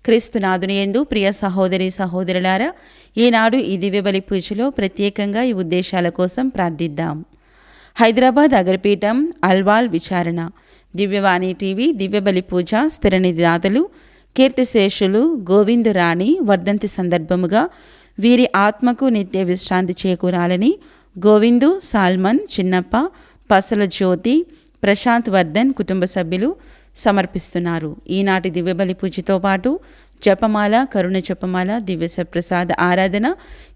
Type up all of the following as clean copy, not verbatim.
క్రీస్తునాథుని యందు ప్రియ సహోదరి సహోదరులారా, ఈనాడు ఈ దివ్యబలి పూజలో ప్రత్యేకంగా ఈ ఉద్దేశాల కోసం ప్రార్థిద్దాం. హైదరాబాద్ అగ్రపీఠం అల్వాల్ విచారణ, దివ్యవాణి టీవీ దివ్యబలి పూజ స్థిరనిధి దాతలు కీర్తిశేషులు గోవిందు రాణి వర్ధంతి సందర్భముగా వీరి ఆత్మకు నిత్య విశ్రాంతి చేకూరాలని గోవిందు, సాల్మన్, చిన్నప్ప, పసల జ్యోతి, ప్రశాంత్ వర్ధన్ కుటుంబ సభ్యులు సమర్పిస్తున్నారు. ఈనాటి దివ్యబలి పూజతో పాటు జపమాల, కరుణ జపమాల, దివ్యసప్రసాద ఆరాధన,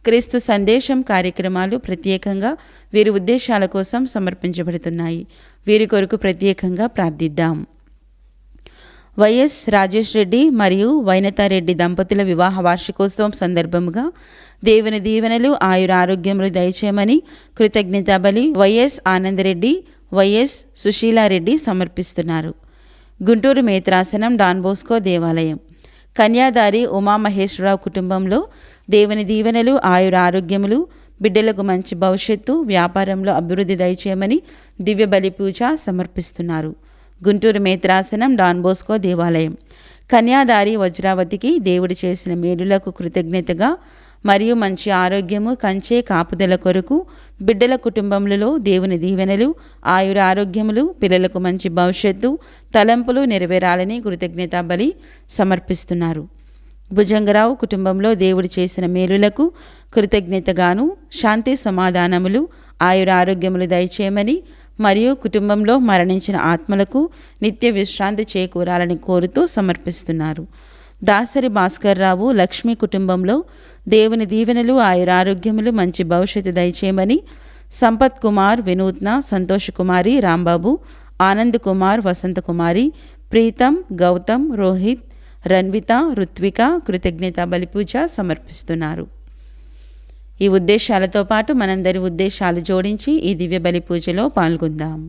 క్రీస్తు సందేశం కార్యక్రమాలు ప్రత్యేకంగా వీరి ఉద్దేశాల కోసం సమర్పించబడుతున్నాయి. వీరి కొరకు ప్రత్యేకంగా ప్రార్థిద్దాం. వైఎస్ రాజేష్ రెడ్డి మరియు వైనతారెడ్డి దంపతుల వివాహ వార్షికోత్సవం సందర్భముగా దేవుని దీవెనలు, ఆయురారోగ్యములు దయచేయమని కృతజ్ఞతా బలి వైఎస్ ఆనందరెడ్డి, వైఎస్ సుశీలారెడ్డి సమర్పిస్తున్నారు. గుంటూరు మేత్రాసనం డాన్ బోస్కో దేవాలయం, కన్యాదారి ఉమామహేశ్వరరావు కుటుంబంలో దేవుని దీవెనలు, ఆయురారోగ్యములు, బిడ్డలకు మంచి భవిష్యత్తు, వ్యాపారంలో అభివృద్ధి దయచేయమని దివ్య బలి పూజ సమర్పిస్తున్నారు. గుంటూరు మేత్రాసనం డాన్ బోస్కో దేవాలయం, కన్యాదారి వజ్రావతికి దేవుడు చేసిన మేలులకు కృతజ్ఞతగా మరియు మంచి ఆరోగ్యము, కంచే కాపుదల కొరకు బిడ్డల కుటుంబములలో దేవుని దీవెనలు, ఆయుర ఆరోగ్యములు, పిల్లలకు మంచి భవిష్యత్తు, తలంపులు నెరవేరాలని కృతజ్ఞతా బలి సమర్పిస్తున్నారు. భుజంగరావు కుటుంబంలో దేవుడు చేసిన మేలులకు కృతజ్ఞతగాను శాంతి సమాధానములు, ఆయుర ఆరోగ్యములు దయచేయమని మరియు కుటుంబంలో మరణించిన ఆత్మలకు నిత్య విశ్రాంతి చేకూరాలని కోరుతూ సమర్పిస్తున్నారు. దాసరి భాస్కర్రావు లక్ష్మీ కుటుంబంలో దేవుని దీవెనలు, ఆయురారోగ్యములు, మంచి భవిష్యత్తు దయచేయమని సంపత్ కుమార్, వినూత్న, సంతోష్ కుమారి, రాంబాబు, ఆనంద్ కుమార్, వసంత కుమారి, ప్రీతం, గౌతమ్, రోహిత్, రన్విత, రుత్విక కృతజ్ఞతా బలిపూజ సమర్పిస్తున్నారు. ఈ ఉద్దేశాలతో పాటు మనందరి ఉద్దేశాలు జోడించి ఈ దివ్య బలి పూజలో పాల్గొందాం.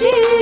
Jai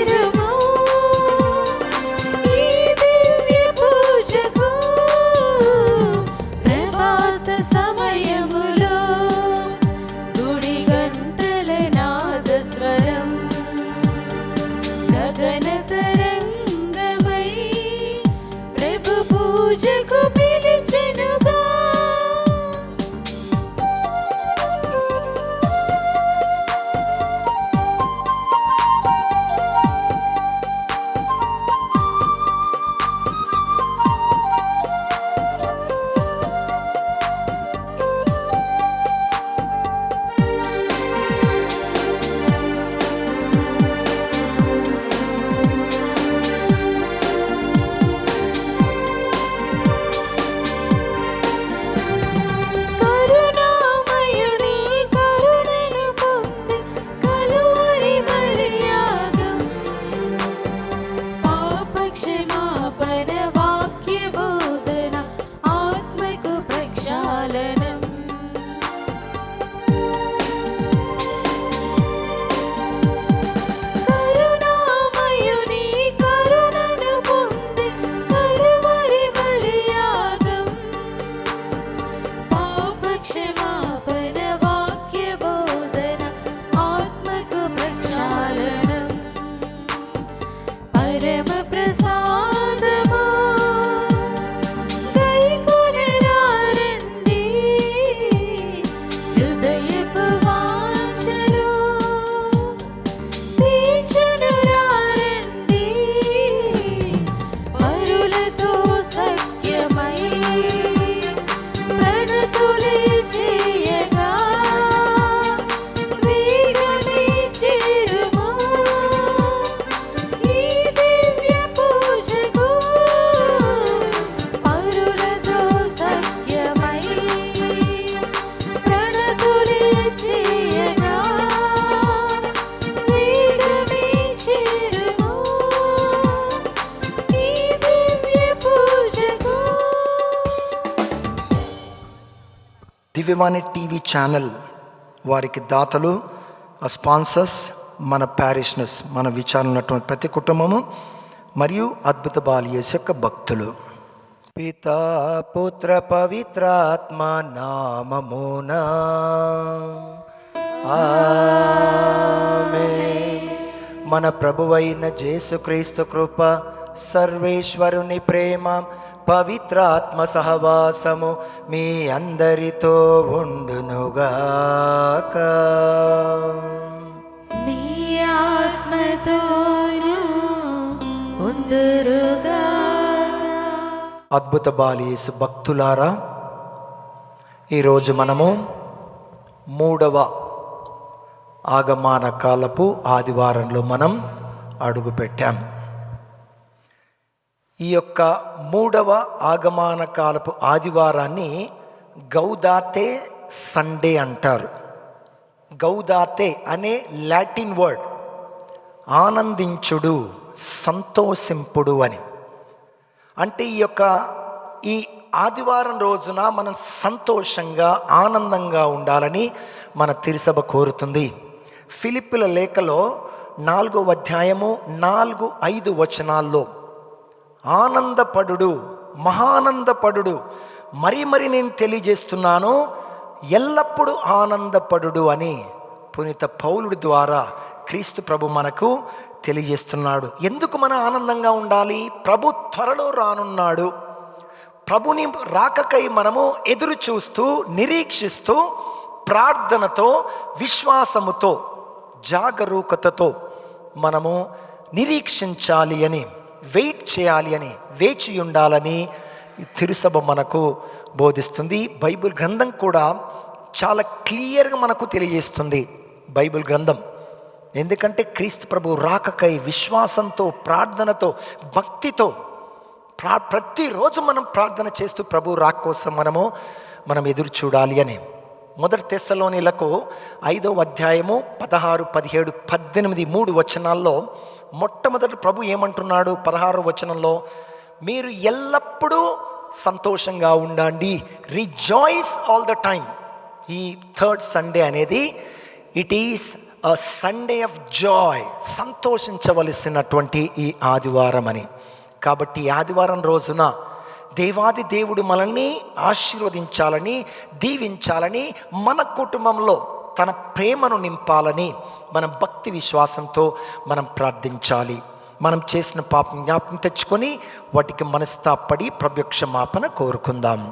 దివ్యవాణి టీవీ ఛానల్ వారికి దాతలు, స్పాన్సర్స్, మన ప్యారిషనర్స్, మన విచారణ ఉన్నటువంటి ప్రతి కుటుంబము మరియు అద్భుత బాలియేసు యొక్క భక్తులు. పితా పుత్ర పవిత్రాత్మ నామమునా ఆమేన్. మన ప్రభువైన యేసుక్రీస్తు కృప, సర్వేశ్వరుని ప్రేమ, పవిత్రాత్మ సహవాసము మీ అందరితో ఉండునుగాక. మీ ఆత్మతోను ఉందురుగాక. అద్భుత బాలియేసు భక్తులారా, ఈరోజు మనము 3వ ఆగమన కాలపు ఆదివారంలో మనం అడుగుపెట్టాం. ఈ యొక్క 3వ ఆగమన కాలపు ఆదివారాన్ని గౌదాతే సండే అంటారు. గౌదాతే అనే లాటిన్ వర్డ్ ఆనందించుడు, సంతోషింపుడు అని. అంటే ఈ ఆదివారం రోజున మనం సంతోషంగా, ఆనందంగా ఉండాలని మన తిరుసభ కోరుతుంది. ఫిలిప్పీల లేఖలో 4వ అధ్యాయము 4-5 వచనాల్లో ఆనందపడుడు, మహానందపడుడు, మరి నేను తెలియజేస్తున్నాను, ఎల్లప్పుడూ ఆనందపడుడు అని పునీత పౌలుడి ద్వారా క్రీస్తు ప్రభు మనకు తెలియజేస్తున్నాడు. ఎందుకు మనం ఆనందంగా ఉండాలి? ప్రభు త్వరలో రానున్నాడు. ప్రభుని రాకకై మనము ఎదురు చూస్తూ, నిరీక్షిస్తూ, ప్రార్థనతో, విశ్వాసముతో, జాగరూకతతో మనము నిరీక్షించాలి అని, వెయిట్ చేయాలి అని, వేచి ఉండాలని తిరుసభ మనకు బోధిస్తుంది. బైబిల్ గ్రంథం కూడా చాలా క్లియర్గా మనకు తెలియజేస్తుంది. బైబిల్ గ్రంథం ఎందుకంటే క్రీస్తు ప్రభు రాకకై విశ్వాసంతో, ప్రార్థనతో, భక్తితో ప్రతిరోజు మనం ప్రార్థన చేస్తూ ప్రభు రాక కోసం మనం ఎదురు చూడాలి అని. 1 తెస్సలోనిలకు 5వ అధ్యాయము 16, 17, 18, 3 వచనాల్లో మొట్టమొదటి ప్రభు ఏమంటున్నాడు? 16వ వచనంలో, మీరు ఎల్లప్పుడూ సంతోషంగా ఉండండి, రిజాయిస్ ఆల్ ద టైమ్. ఈ 3rd సండే అనేది it is a Sunday of joy, సంతోషించవలసినటువంటి ఈ ఆదివారం అని. కాబట్టి ఈ ఆదివారం రోజున దేవాది దేవుడు మనల్ని ఆశీర్వదించాలని, దీవించాలని, మన కుటుంబంలో తన ప్రేమను నింపాలని మనం భక్తి విశ్వాసంతో మనం ప్రార్థించాలి. మనం చేసిన పాపం జ్ఞాపకం తెచ్చుకొని వాటికి మనస్తాపడి ప్రభు క్షమాపణ కోరుకుందాం.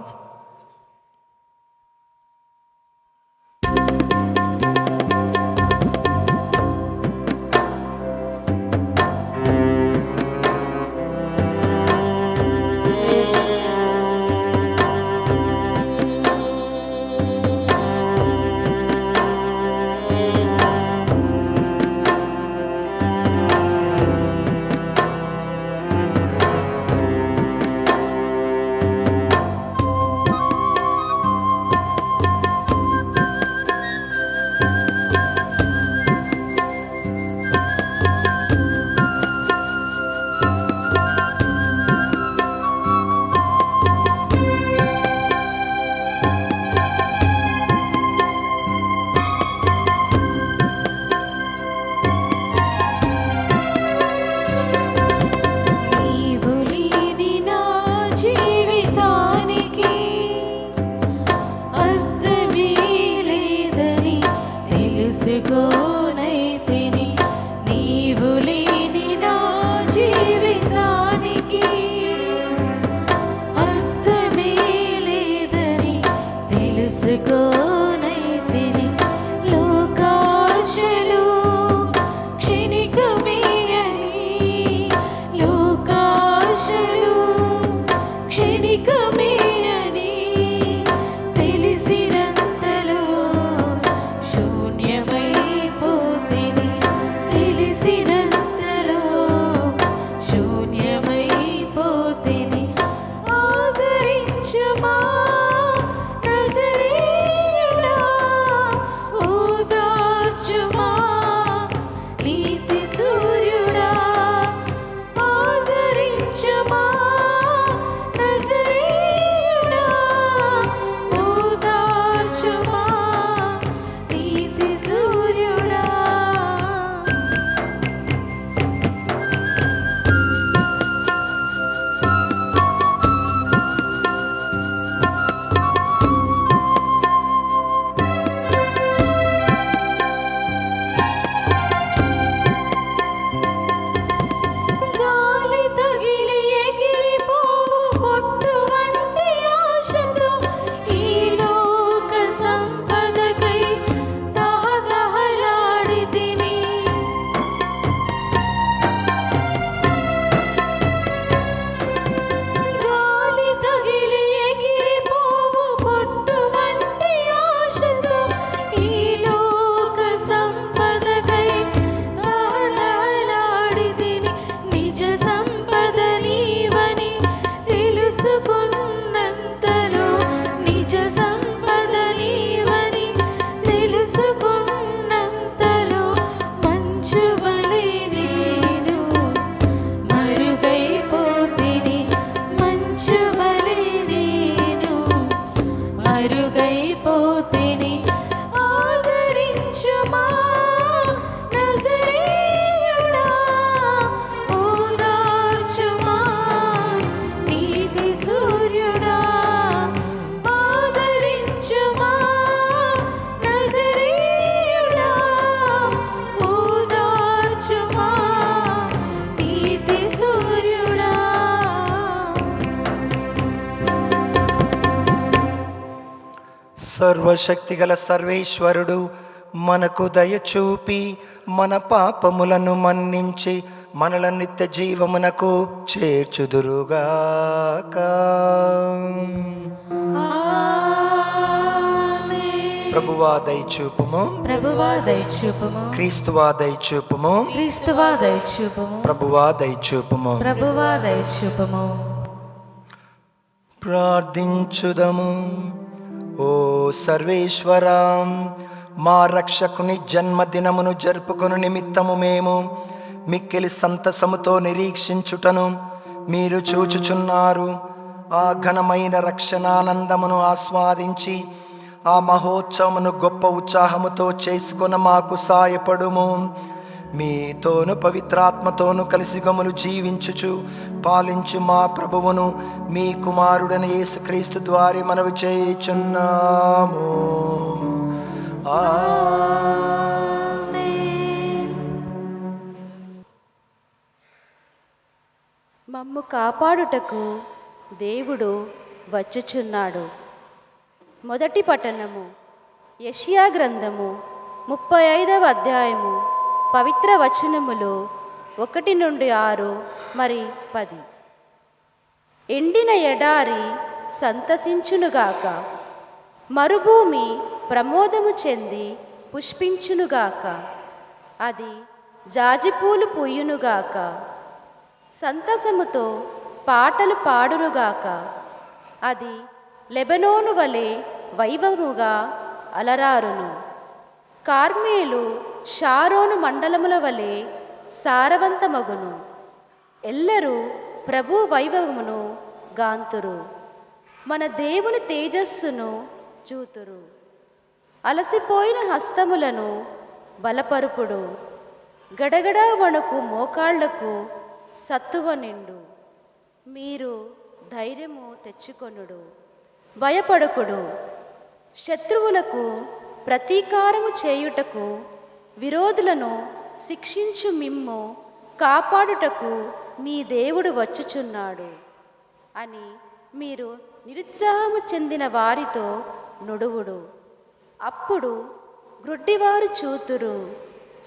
శూన్యమైపో సర్వశక్తిగల సర్వేశ్వరుడు మనకు దయచూపి మన పాపములను మన్నించి మనల నిత్య జీవమునకు చేర్చుదురుగాక. ప్రభువా దయచూపుము, ప్రభువా దయచూపుము, క్రీస్తువా దయచూపుము, క్రీస్తువా దయచూపుము, ప్రభువా దయచూపుము. ప్రభువా దయచూపుము. ప్రార్థించుదము. ఓ సర్వేశ్వరా, మా రక్షకుని జన్మదినమును జరుపుకొను నిమిత్తము మేము మిక్కిలి సంతసముతో నిరీక్షించుటను మీరు చూచుచున్నారు. ఆ ఘనమైన రక్షణానందమును ఆస్వాదించి ఆ మహోత్సవమును గొప్ప ఉత్సాహముతో చేసుకొన మాకు సాయపడుము. మీతోను పవిత్రాత్మతోను కలిసి గములు జీవించుచు పాలించు మా ప్రభువును మీ కుమారుడని యేసుక్రీస్తు ద్వారా మనవి చేయుచున్నాము. మమ్ము కాపాడుటకు దేవుడు వచ్చుచున్నాడు. మొదటి పఠనము యెషయా గ్రంథము 35వ అధ్యాయము పవిత్ర వచనములు 1 నుండి 6 మరి 10. ఎండిన ఎడారి సంతసించునుగాక, మరుభూమి ప్రమోదము చెంది పుష్పించునుగాక, అది జాజిపూలు పూయునుగాక, సంతసముతో పాటలు పాడునుగాక, అది లెబనోను వలె వైభవముగా అలరారును. కార్మేలు షారోను మండలముల వలె సారవంతమగును. ఎల్లరూ ప్రభు వైభవమును గాంతురు, మన దేవుని తేజస్సును చూతురు. అలసిపోయిన హస్తములను బలపరుపుడు, గడగడ వణుకు మోకాళ్లకు సత్తువ నిండు. మీరు ధైర్యము తెచ్చుకొనుడు, భయపడకుడు. శత్రువులకు ప్రతీకారము చేయుటకు, విరోధులను శిక్షించు మిమ్ము కాపాడుటకు మీ దేవుడు వచ్చుచున్నాడు అని మీరు నిరుత్సాహము చెందిన వారితో నుడువుడు. అప్పుడు గ్రుడ్డివారు చూతురు,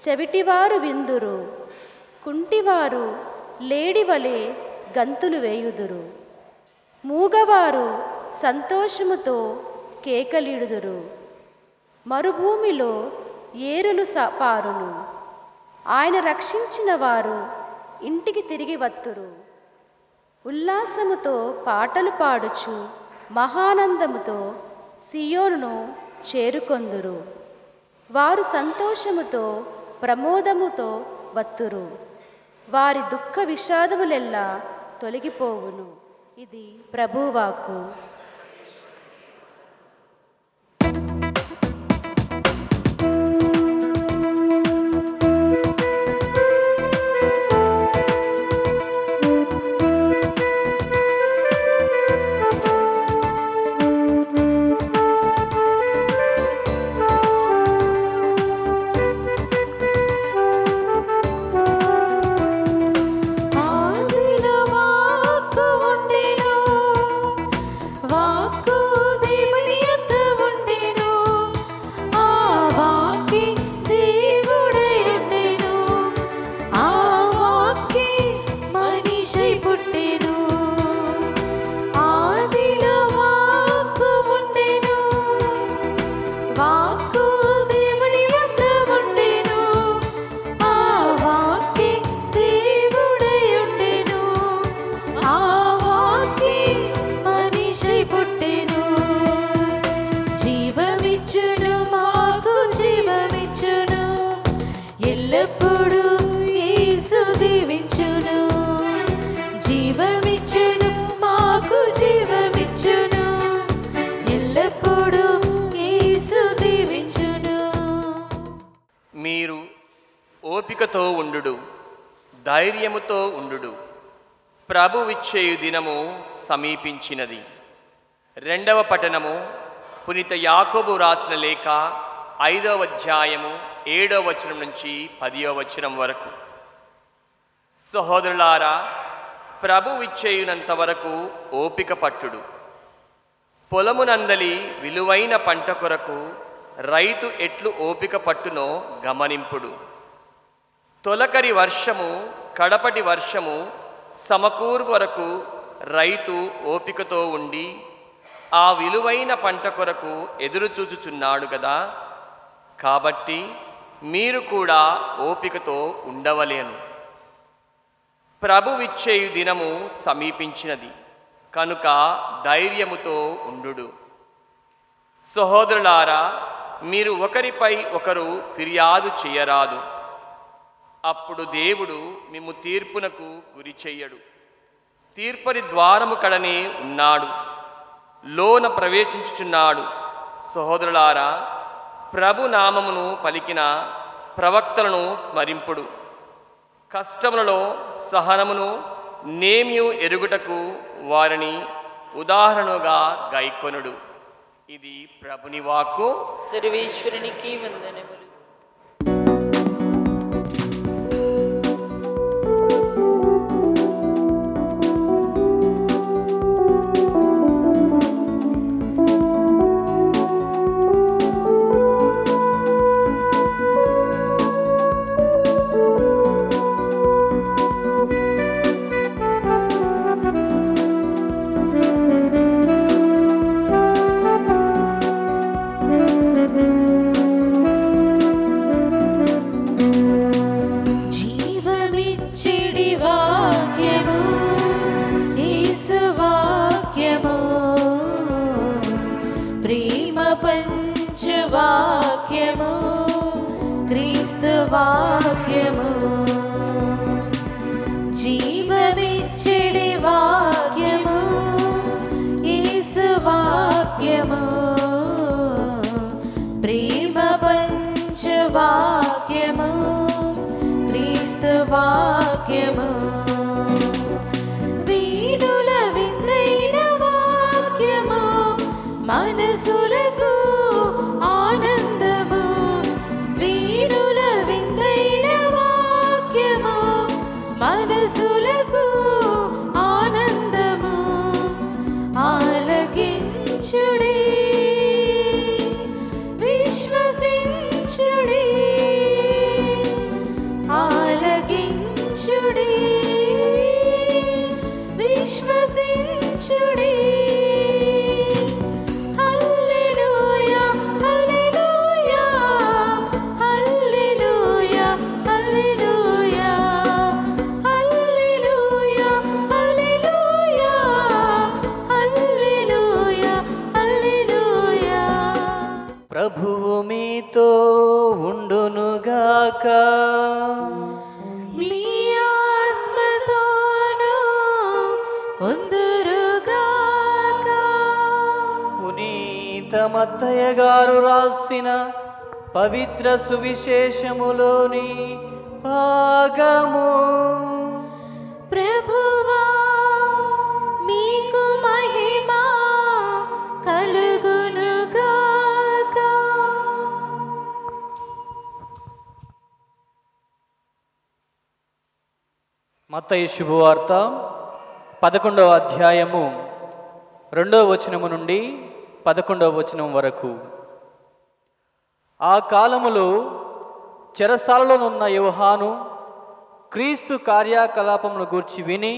చెవిటివారు విందురు, కుంటివారు లేడివలే గంతులు వేయుదురు, మూగవారు సంతోషముతో కేకలిడుదురు. మరుభూమిలో ఏరులు పారును. ఆయన రక్షించిన వారు ఇంటికి తిరిగి వత్తురు. ఉల్లాసముతో పాటలు పాడుచు మహానందముతో సియోనును చేరుకొందురు. వారు సంతోషముతో ప్రమోదముతో వత్తురు. వారి దుఃఖ విషాదములెల్లా తొలగిపోవును. ఇది ప్రభువాక్కు. మీరు ఓపికతో ఉండుడు, ధైర్యముతో ఉండుడు. ప్రభువిచ్చేయు దినము సమీపించినది. రెండవ పఠనము పునీత యాకోబు రాసిన లేఖ 5వ అధ్యాయము 7వ వచనం నుంచి 10వ వచనం వరకు. సహోదరులారా, ప్రభువిచ్చేయునంత వరకు ఓపిక పట్టుడు. పొలమునందలి విలువైన పంట కొరకు రైతు ఎట్లు ఓపిక పట్టునో గమనింపుడు. తొలకరి వర్షము కడపటి వర్షము సమకూరు వరకు రైతు ఓపికతో ఉండి ఆ విలువైన పంట కొరకు ఎదురుచూచుచున్నాడు కదా. కాబట్టి మీరు కూడా ఓపికతో ఉండవలేను. ప్రభువిచ్చేయు దినము సమీపించినది కనుక ధైర్యముతో ఉండుడు. సహోదరులారా, మీరు ఒకరిపై ఒకరు ఫిర్యాదు చేయరాదు. అప్పుడు దేవుడు మిమ్ము తీర్పునకు గురి చెయ్యడు. తీర్పరి ద్వారము కడనే ఉన్నాడు, లోన ప్రవేశించుచున్నాడు. సహోదరులారా, ప్రభు నామమును పలికిన ప్రవక్తలను స్మరింపుడు. కష్టములలో సహనమును నేమ్యు ఎరుగుటకు వారిని ఉదాహరణగా గైకొనుడు. ఇది ప్రభుని వాక్కు. సర్వేశ్వరునికి వందనములు. వాక్యము క్రీస్తు వాక్యము జీవమిచ్చడి వాక్యము యేసు వాక్యము ప్రేమ పంచ వాక్యము క్రీస్తు వాక్యము వీణుల విందైన వాక్యము మనసులకు ఆనందము వీణుల విందైన వాక్యము మనసులకు ఆనందము ఆలకించుడి విశ్వసించుడి ఆలకించుడి విశ్వసించుడి ప్రభువు మీతో ఉండునుగాక. మీ ఆత్మతోనూ ఉందురుగాక. పునీత మత్తయ్య గారు రాసిన పవిత్ర సువిశేషములోని భాగము. ప్రభువా మీకు మహిమ కలుగునుగాక. మత్తయి శుభవార్త 11వ అధ్యాయము 2వ వచనము నుండి 11వ వచనం వరకు. ఆ కాలములో చెరసాలలోనున్న యోహాను క్రీస్తు కార్యకలాపమును గూర్చి విని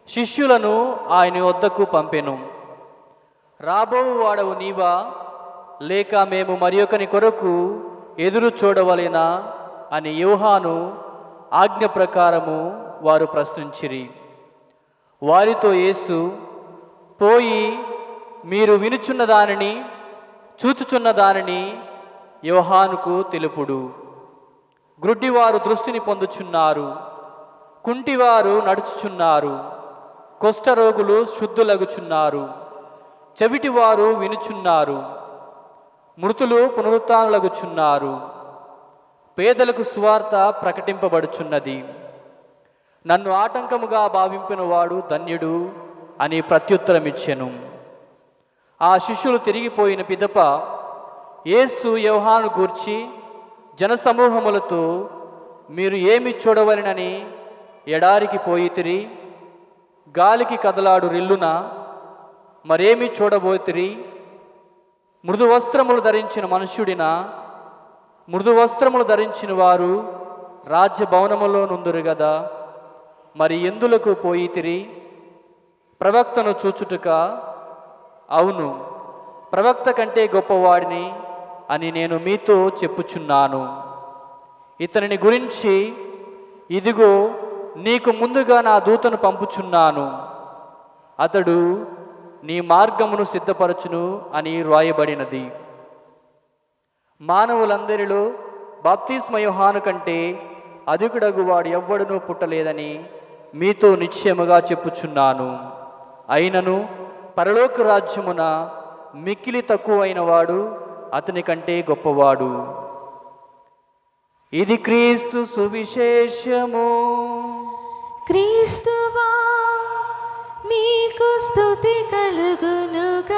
శిష్యులను ఆయన వద్దకు పంపెను. రాబోవు వాడవు నీవా, లేక మేము మరియొకని కొరకు ఎదురు చూడవలెనా అని యోహాను ఆజ్ఞ ప్రకారము వారు ప్రశ్నించిరి. వారితో యేసు, పోయి మీరు వినుచున్న దానిని చూచుచున్న దానిని యోహానుకు తెలుపుడు. గ్రుడ్డివారు దృష్టిని పొందుచున్నారు, కుంటివారు నడుచుచున్నారు, కుష్ఠరోగులు శుద్ధులగుచున్నారు, చెవిటివారు వినుచున్నారు, మృతులు పునరుత్థానులగుచున్నారు, పేదలకు సువార్త ప్రకటింపబడుచున్నది. నన్ను ఆటంకముగా భావింపిన వాడు ధన్యుడు అని ప్రత్యుత్తరమిచ్చెను. ఆ శిష్యులు తిరిగిపోయిన పిదప యేసు యోహాను గూర్చి జనసమూహములతో, మీరు ఏమి చూడవలెనని ఎడారికి పోయితిరి? గాలికి కదలాడు రిల్లున మరేమి చూడబోతిరి? మృదు వస్త్రములు ధరించిన మనుష్యుడినా? మృదు వస్త్రములు ధరించిన వారు రాజ్యభవనములో నుందురు గదా. మరి ఎందులకు పోయితిరి? ప్రవక్తను చూచుటక? అవును, ప్రవక్త కంటే గొప్పవాడిని అని నేను మీతో చెప్పుచున్నాను. ఇతనిని గురించి, ఇదిగో నీకు ముందుగా నా దూతను పంపుచున్నాను, అతడు నీ మార్గమును సిద్ధపరచును అని వ్రాయబడినది. మానవులందరిలో బాప్తిస్మ యోహాను కంటే అధికుడగు వాడు ఎవ్వడునూ పుట్టలేదని మీతో నిశ్చయముగా చెప్పుచున్నాను. అయినను పరలోక రాజ్యమున మిక్కిలి తక్కువైన వాడు అతని కంటే గొప్పవాడు. ఇది క్రీస్తు సువిశేషము. క్రీస్తువా మీకు స్తుతి కలుగునుగాక.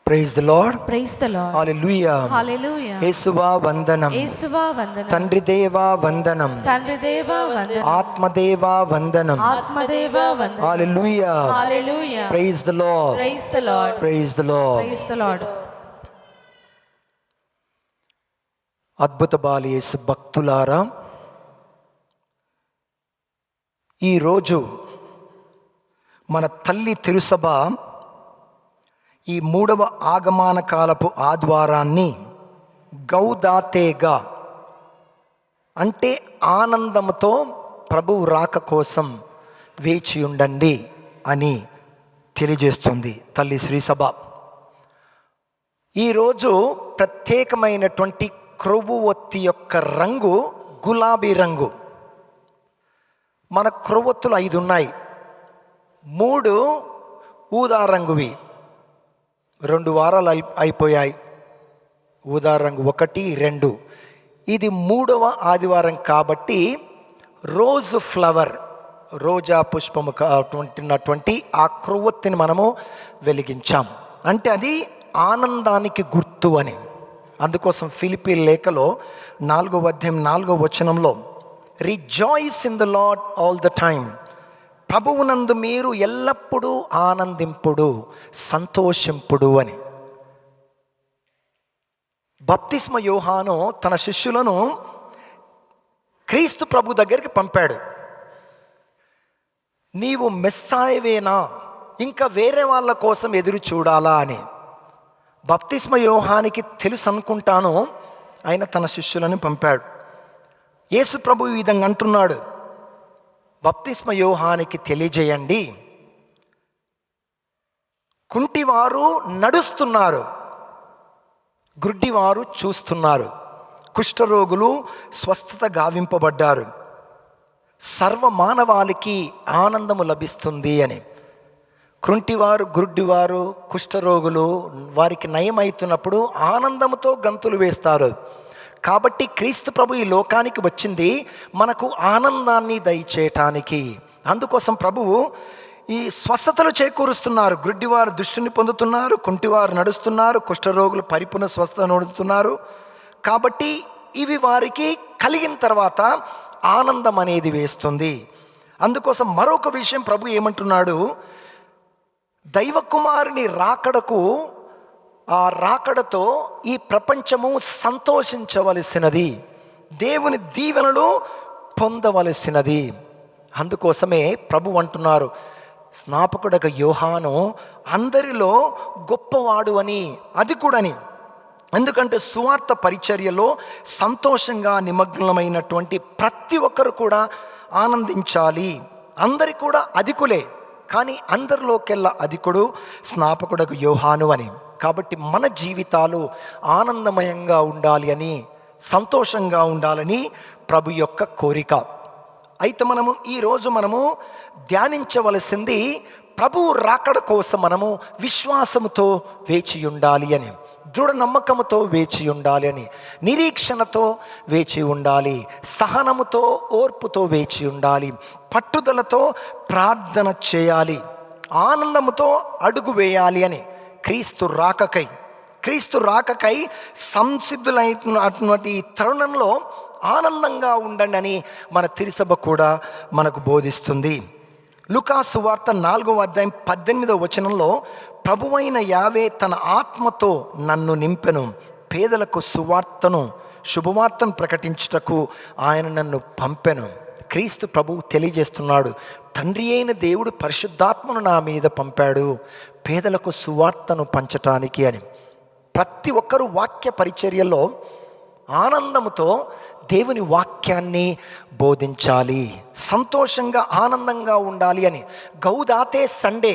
Praise the Lord. Praise the Lord. Hallelujah. Hallelujah. యేసువా వందనం. యేసువా వందనం. తండ్రి దేవా వందనం. తండ్రి దేవా వందనం. ఆత్మదేవా వందనం. ఆత్మదేవా వందనం. Hallelujah. Hallelujah. Praise the Lord. Praise the Lord. Praise the Lord. Praise the Lord. అద్భుత బాలి యేసు భక్తులారా, ఈరోజు మన తల్లి తిరుసభ ఈ 3వ ఆగమన కాలపు ఆదివారాన్ని గౌదాతేగా, అంటే ఆనందంతో ప్రభువు రాక కోసం వేచి ఉండండి అని తెలియజేస్తుంది తల్లి శ్రీసభ. ఈరోజు ప్రత్యేకమైనటువంటి క్రొవ్వొత్తి యొక్క రంగు గులాబీ రంగు. మన క్రొవ్వొత్తులు 5 ఉన్నాయి. 3 ఊదా రంగువి. 2 వారాలు అయిపోయాయి. ఊదా రంగు 1, 2. ఇది 3వ ఆదివారం కాబట్టి రోజ్ ఫ్లవర్, రోజా పుష్పము ఉన్నటువంటి ఆ క్రొవ్వొత్తిని మనము వెలిగించాం. అంటే అది ఆనందానికి గుర్తు అని. అందుకోసం ఫిలిప్పీ లేఖలో 4వ అధ్యాయం 4వ వచనంలో rejoice in the lord all the time, ప్రభువునందు మీరు ఎల్లప్పుడూ ఆనందింపుడు, సంతోషింపుడు అని. బాప్తిస్మ యోహాను తన శిష్యులను క్రీస్తు ప్రభు దగ్గరికి పంపాడు. నీవు మెస్సాయవేనా, ఇంకా వేరే వాళ్ళ కోసం ఎదురు చూడాలా అని. బాప్తిస్మ యోహానికి తెలుసు అనుకుంటాను, ఆయన తన శిష్యులను పంపాడు. యేసు ప్రభు ఈ విధంగా అంటున్నాడు, బాప్తిస్మ యోహానికి తెలియజేయండి, కుంటివారు నడుస్తున్నారు, గుడ్డివారు చూస్తున్నారు, కుష్ఠరోగులు స్వస్థత గావింపబడ్డారు, సర్వ మానవాళికి ఆనందము లభిస్తుంది అని. కుంటివారు, గుడ్డివారు, కుష్ఠరోగులు వారికి నయమవుతున్నప్పుడు ఆనందంతో గంతులు వేస్తారు. కాబట్టి క్రీస్తు ప్రభు ఈ లోకానికి వచ్చింది మనకు ఆనందాన్ని దయచేయటానికి. అందుకోసం ప్రభువు ఈ స్వస్థతలు చేకూరుస్తున్నారు. గుడ్డివారు దృష్టిని పొందుతున్నారు, కుంటివారు నడుస్తున్నారు, కుష్ఠరోగులు పరిపూర్ణ స్వస్థత నడుస్తున్నారు. కాబట్టి ఇవి వారికి కలిగిన తర్వాత ఆనందం అనేది వేస్తుంది. అందుకోసం మరొక విషయం ప్రభు ఏమంటున్నాడు, దైవ కుమారుని రాకడకు, ఆ రాకడతో ఈ ప్రపంచము సంతోషించవలసినది, దేవుని దీవెనలు పొందవలసినది. అందుకోసమే ప్రభు అంటున్నారు, స్నాపకుడకు యోహాను అందరిలో గొప్పవాడు అని, అది కూడాని. ఎందుకంటే సువార్త పరిచర్యలో సంతోషంగా నిమగ్నమైనటువంటి ప్రతి ఒక్కరు కూడా ఆనందించాలి. అందరి కూడా అధికులే, కానీ అందరిలోకెల్లా అధికుడు స్నాపకుడకు యోహాను అని. కాబట్టి మన జీవితాలు ఆనందమయంగా ఉండాలి అని, సంతోషంగా ఉండాలని ప్రభు యొక్క కోరిక. అయితే ఈరోజు మనము ధ్యానించవలసింది ప్రభు రాకడ కోసం మనము విశ్వాసముతో వేచి ఉండాలి అని, దృఢ నమ్మకముతో వేచి ఉండాలి అని, నిరీక్షణతో వేచి ఉండాలి, సహనముతో ఓర్పుతో వేచి ఉండాలి, పట్టుదలతో ప్రార్థన చేయాలి, ఆనందముతో అడుగు వేయాలి అని. క్రీస్తు రాకకై సంసిద్ధులైనటువంటి తరుణంలో ఆనందంగా ఉండండి అని మన తిరుసభ కూడా మనకు బోధిస్తుంది. లూకాసు వార్త 4వ అధ్యాయం 18వ వచనంలో ప్రభువైన యావే తన ఆత్మతో నన్ను నింపెను, పేదలకు శుభవార్తను ప్రకటించుటకు ఆయన నన్ను పంపెను. క్రీస్తు ప్రభువు తెలియజేస్తున్నాడు, తండ్రి అయిన దేవుడు పరిశుద్ధాత్మను నా మీద పంపాడు పేదలకు సువార్తను పంచటానికి అని. ప్రతి ఒక్కరూ వాక్య పరిచర్యలో ఆనందముతో దేవుని వాక్యాన్ని బోధించాలి, సంతోషంగా ఆనందంగా ఉండాలి అని. గౌదాతే సండే,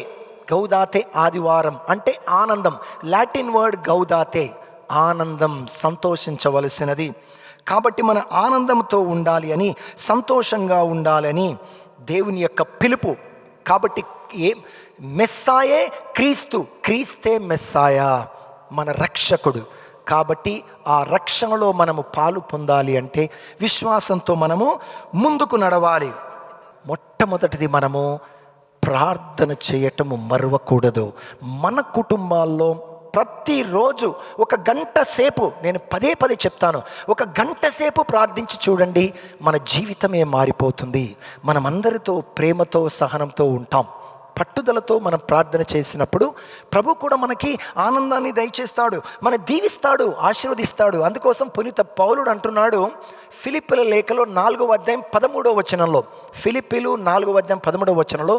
గౌదాతే ఆదివారం అంటే ఆనందం. లాటిన్ వర్డ్ గౌదాతే, ఆనందం, సంతోషించవలసినది. కాబట్టి మన ఆనందంతో ఉండాలి అని, సంతోషంగా ఉండాలని దేవుని యొక్క పిలుపు. కాబట్టి మెస్సాయే క్రీస్తు, క్రీస్తే మెస్సాయా, మన రక్షకుడు. కాబట్టి ఆ రక్షణలో మనము పాలు పొందాలి అంటే విశ్వాసంతో మనము ముందుకు నడవాలి. మొట్టమొదటిది మనము ప్రార్థన చేయటము మరవకూడదు. మన కుటుంబాల్లో ప్రతిరోజు 1 గంట సేపు, నేను పదే చెప్తాను, 1 గంట సేపు ప్రార్థించి చూడండి, మన జీవితమే మారిపోతుంది. మనం అందరితో ప్రేమతో సహనంతో ఉంటాం. పట్టుదలతో మనం ప్రార్థన చేసినప్పుడు ప్రభు కూడా మనకి ఆనందాన్ని దయచేస్తాడు, మన దీవిస్తాడు, ఆశీర్వదిస్తాడు. అందుకోసం పునీత పౌలుడు అంటున్నాడు ఫిలిప్పీల లేఖలో 4వ అధ్యాయం 13వ వచనంలో, ఫిలిప్పీలు 4వ అధ్యాయం 13వ వచనంలో,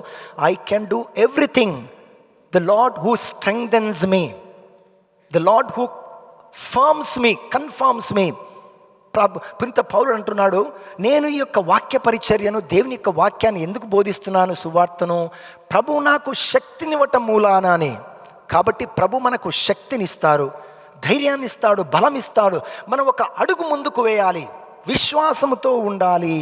I can do everything the Lord who strengthens me, the Lord who firms me, confirms me. పునీత పౌలుడు అంటున్నాడు, నేను ఈ యొక్క వాక్య పరిచర్యను, దేవుని యొక్క వాక్యాన్ని ఎందుకు బోధిస్తున్నాను, సువార్తను, ప్రభు నాకు శక్తినివ్వటం మూలాన అని. కాబట్టి ప్రభు మనకు శక్తినిస్తారు, ధైర్యాన్ని ఇస్తాడు, బలం ఇస్తాడు. మనం 1 అడుగు ముందుకు వేయాలి, విశ్వాసముతో ఉండాలి,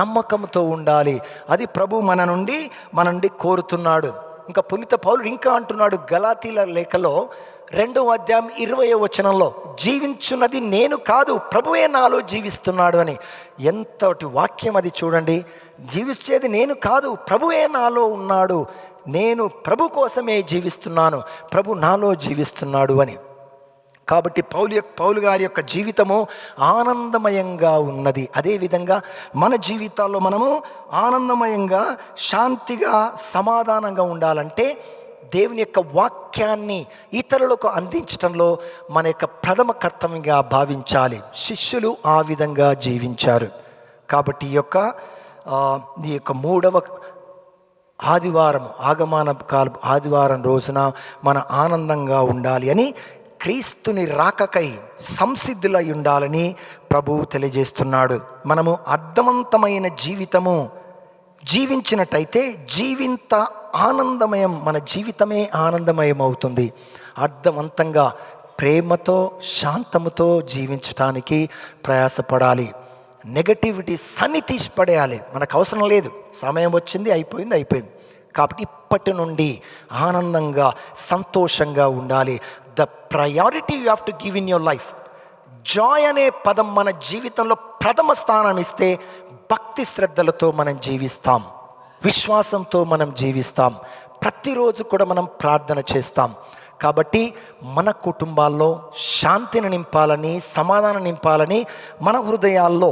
నమ్మకంతో ఉండాలి. అది ప్రభు మన నుండి కోరుతున్నాడు. ఇంకా పునీత పౌలుడు ఇంకా అంటున్నాడు గలాతీల లేఖలో 2వ అధ్యాయం 20వ వచనంలో, జీవించున్నది నేను కాదు, ప్రభువే నాలో జీవిస్తున్నాడు అని. ఎంతటి వాక్యం అది చూడండి. జీవించేది నేను కాదు, ప్రభువే నాలో ఉన్నాడు, నేను ప్రభు కోసమే జీవిస్తున్నాను, ప్రభు నాలో జీవిస్తున్నాడు అని. కాబట్టి పౌలు గారి యొక్క జీవితము ఆనందమయంగా ఉన్నది. అదేవిధంగా మన జీవితాల్లో మనము ఆనందమయంగా, శాంతిగా, సమాధానంగా ఉండాలంటే దేవుని యొక్క వాక్యాన్ని ఇతరులకు అందించడంలో మన యొక్క ప్రథమ కర్తవ్యంగా భావించాలి. శిష్యులు ఆ విధంగా జీవించారు. కాబట్టి ఈ యొక్క 3వ ఆదివారం, ఆగమన కాల ఆదివారం రోజున మన ఆనందంగా ఉండాలి అని, క్రీస్తుని రాకకై సంసిద్ధులై ఉండాలని ప్రభువు తెలియజేస్తున్నాడు. మనము అర్థవంతమైన జీవితము జీవించినట్టయితే ఆనందమయం, మన జీవితమే ఆనందమయం అవుతుంది. అర్థవంతంగా ప్రేమతో, శాంతముతో జీవించటానికి ప్రయాసపడాలి. నెగటివిటీ సన్ని తీసి పడేయాలి. మనకు అవసరం లేదు, సమయం వచ్చింది, అయిపోయింది. కాబట్టి ఇప్పటి నుండి ఆనందంగా, సంతోషంగా ఉండాలి. The priority you have to give in your life. Joy అనే పదం మన జీవితంలో ప్రథమ స్థానం ఇస్తే భక్తి శ్రద్ధలతో మనం జీవిస్తాం, విశ్వాసంతో మనం జీవిస్తాం, ప్రతిరోజు కూడా మనం ప్రార్థన చేస్తాం. కాబట్టి మన కుటుంబాల్లో శాంతిని నింపాలని, సమాధానం నింపాలని, మన హృదయాల్లో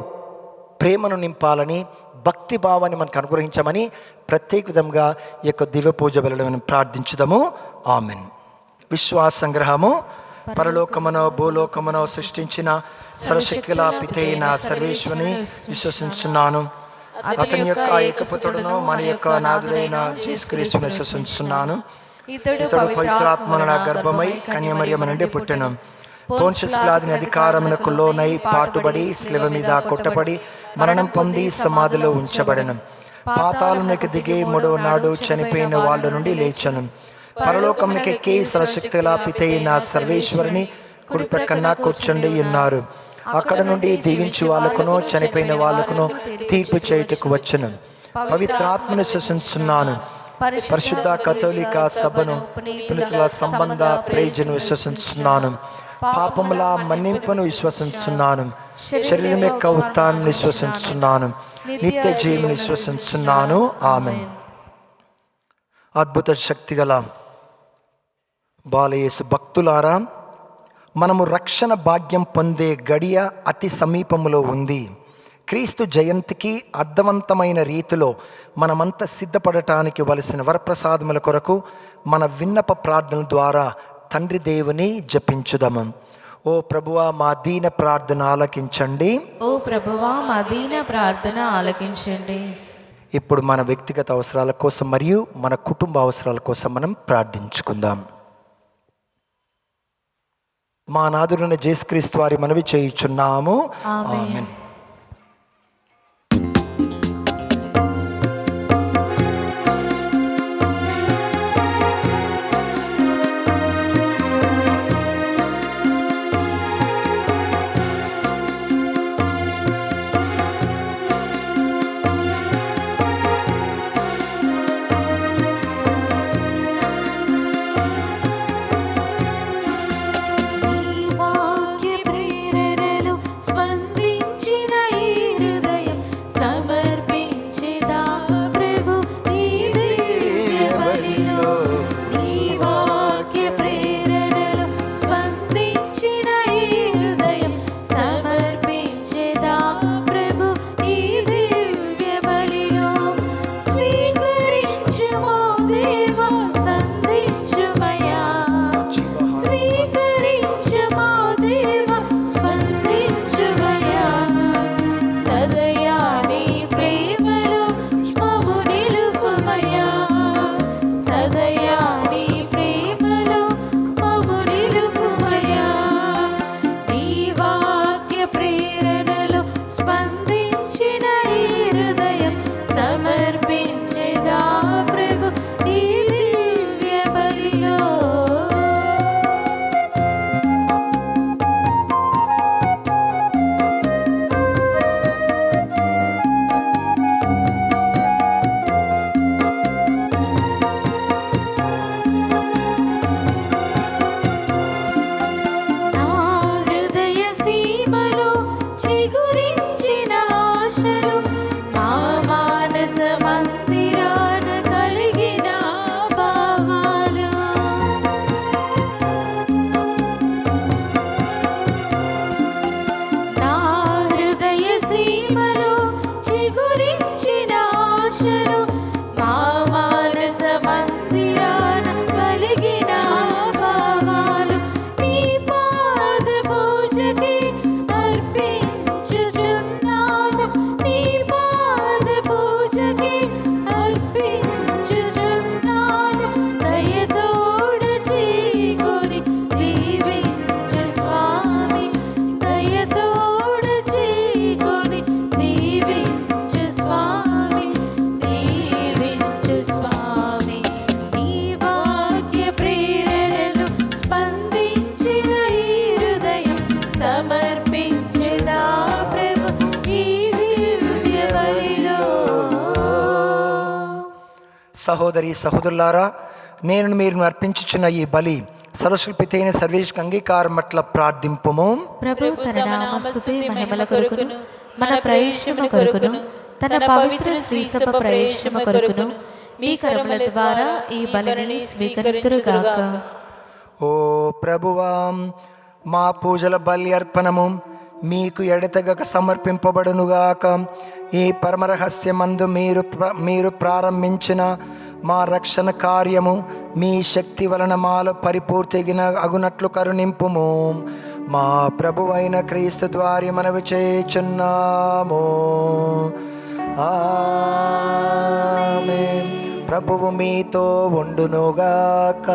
ప్రేమను నింపాలని, భక్తి భావాన్ని మనకు అనుగ్రహించమని ప్రత్యేక విధంగా ఈ యొక్క దివ్య పూజ బలులను ప్రార్థించుదాము. ఆమెన్. విశ్వాస సంగ్రహము. పరలోకమునో భూలోకమునో సృష్టించిన సర్వశక్తిగల పితైన సర్వేశ్వరుని విశ్వసించున్నాను. అతని యొక్క ఏకపుత్రుడును మన యొక్క నాథుడైన యేసుక్రీస్తుని విశ్వసించున్నాను. ఇతడు పవిత్రాత్మన గర్భమై కన్యమరియమ నుండి పుట్టెను. పోన్షియస్ పిలాతుని అధికారమునకు లోనై పాటుబడి శిలువ మీద కొట్టబడి మరణం పొంది సమాధిలో ఉంచబడెను. పాతాళమునకు దిగి 3వ నాడు చనిపోయిన వాళ్ళ నుండి లేచెను. పరలోకమునకు ఎక్కి సర్వశక్తిగల పితైన సర్వేశ్వరుని కుడి ప్రక్కన కూర్చుండి ఉన్నారు. అక్కడ నుండి దీవించు వాళ్ళకును చనిపోయిన వాళ్ళకును తీర్పు చేయుటకు వచ్చును. పవిత్రాత్మను విశ్వసించున్నాను. పరిశుద్ధ కథోలిక సభను, పునీతుల సంబంధ ప్రేజను విశ్వసించున్నాను. పాపముల మన్నింపును విశ్వసించున్నాను. శరీరం యొక్క ఉత్థానం విశ్వసించున్నాను. నిత్య జీవన విశ్వసించున్నాను. ఆమేన్. అద్భుత శక్తిగల బాలయేసు భక్తులారా, మనము రక్షణ భాగ్యం పొందే గడియ అతి సమీపములో ఉంది. క్రీస్తు జయంతికి అర్థవంతమైన రీతిలో మనమంతా సిద్ధపడటానికి వలసిన వరప్రసాదముల కొరకు మన విన్నప ప్రార్థనల ద్వారా తండ్రి దేవుని జపించుదాము. ఓ ప్రభువా, మా దీన ప్రార్థన ఆలకించండి. ఓ ప్రభువా, మా దీన ప్రార్థన ఆలకించండి. ఇప్పుడు మన వ్యక్తిగత అవసరాల కోసం మరియు మన కుటుంబ అవసరాల కోసం మనం ప్రార్థించుకుందాం. మా నాథుడైన యేసుక్రీస్తు వారి మనవి చేయుచున్నాము. ఆమేన్. సహోదరి సహోదరులారా, నేను మీరు అర్పించుచున్న ఈ బలి సర్వశక్తిపైన సర్వేశ్వరునికి అంగీకారం పట్ల ప్రార్థింపుము. ప్రభు తన నామస్తుతి మహిమల కొరకును మన ప్రయోజనము కొరకును తన పవిత్ర శ్రీసభ ప్రయోజనము కొరకును మీ కరముల ద్వారా ఈ బలిని స్వీకరింతురుగాక. ఓ ప్రభువా, మా పూజల బలి అర్పణము మీకు ఎడతెగక సమర్పింపబడునుగాక. ఈ పరమరహస్యమందు మీరు ప్రారంభించిన మా రక్షణ కార్యము మీ శక్తి వలన మాలో పరిపూర్తిగిన అగునట్లు కరుణింపుము. మా ప్రభువైన క్రీస్తు ద్వారా మనవి చేయుచున్నాము. ఆమేన్. ప్రభువు మీతో ఉండునుగాక.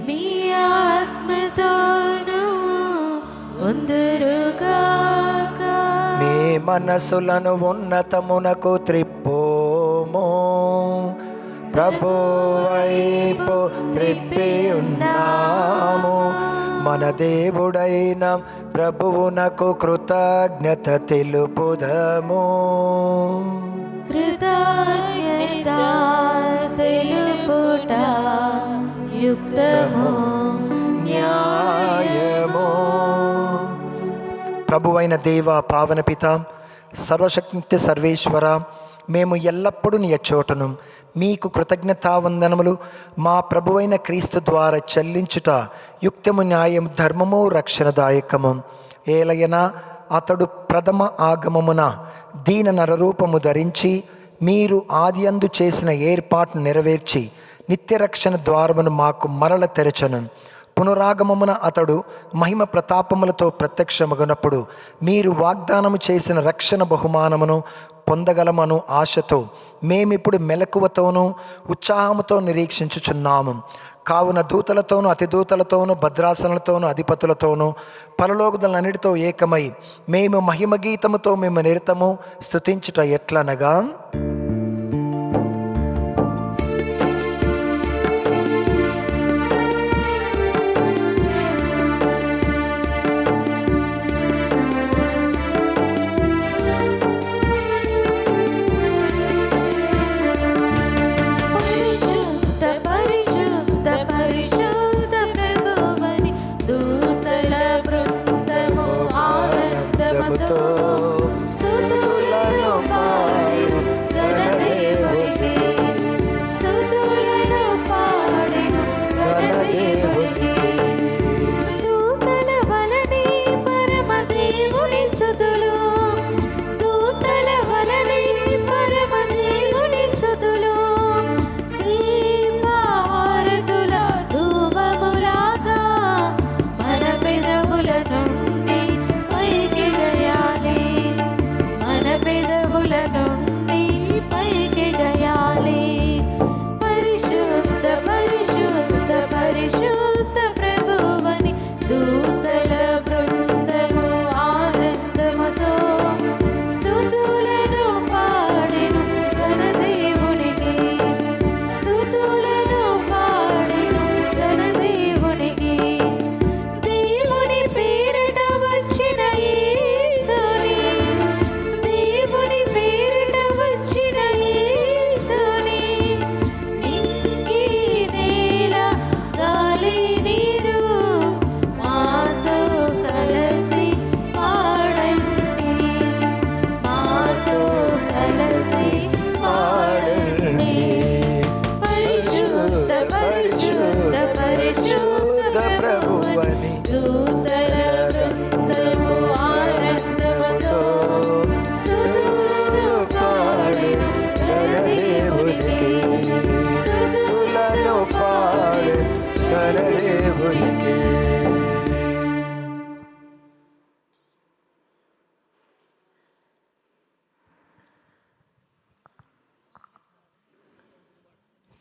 మీ ఆత్మతోను ఉందురుగాక. మీ మనసులను ఉన్నతమునకు త్రిప్పుము. ప్రభు వైపు త్రిప్పి ఉన్నాము. మన దేవుడైన ప్రభువునకు కృతజ్ఞత తెలుపుదము. కృతజ్ఞత తెలుపుట యుక్తము న్యాయము. ప్రభువైన దేవ, పావన పిత, సర్వశక్తి సర్వేశ్వర, మేము ఎల్లప్పుడూ నీ చోటను మీకు కృతజ్ఞతావందనములు మా ప్రభువైన క్రీస్తు ద్వారా చెల్లించుట యుక్తము, న్యాయం, ధర్మము, రక్షణదాయకము. ఏలయన అతడు ప్రథమ ఆగమమున దీన నరరూపము ధరించి మీరు ఆదియందు చేసిన ఏర్పాటును నెరవేర్చి నిత్యరక్షణ ద్వారమును మాకు మరల తెరచను. పునరాగమమున అతడు మహిమ ప్రతాపములతో ప్రత్యక్షమగునప్పుడు మీరు వాగ్దానము చేసిన రక్షణ బహుమానమును పొందగలమను ఆశతో మేమిప్పుడు మెలకువతోనూ ఉత్సాహముతో నిరీక్షించుచున్నాము. కావున దూతలతోనూ అతిదూతలతోనూ భద్రాసనలతోనూ అధిపతులతోనూ పరలోకములన్నిటితో ఏకమై మేము మహిమ గీతముతో మేము నిరతము స్తుతించుట ఎట్లనగా,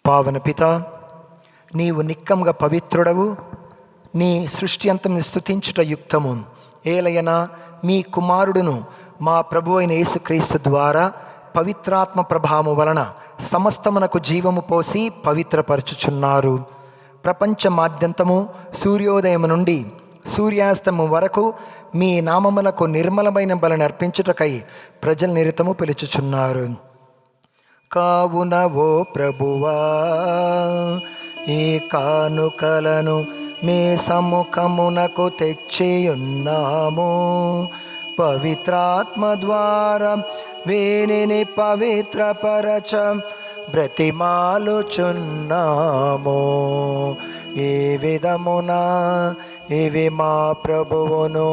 పావన పిత, నీవు నిక్కముగా పవిత్రుడవు, నీ సృష్టి అంతని స్తుతించుట యుక్తము. ఏలయన మీ కుమారుడును మా ప్రభు అయిన యేసుక్రీస్తు ద్వారా పవిత్రాత్మ ప్రభావము వలన సమస్తమునకు జీవము పోసి పవిత్రపరచుచున్నారు. ప్రపంచమాద్యంతము సూర్యోదయం నుండి సూర్యాస్తము వరకు మీ నామములకు నిర్మలమైన బలిని అర్పించుటకై ప్రజల నిరతము పిలుచుచున్నారు. కావున ఓ ప్రభువా, ఈ కానుకలను మీ సముఖమునకు తెచ్చియున్నాము. పవిత్రాత్మ ద్వారా వీనిని పవిత్రపరచ బ్రతిమాలుచున్నాము. ఈ విధమున ఇవి మా ప్రభువును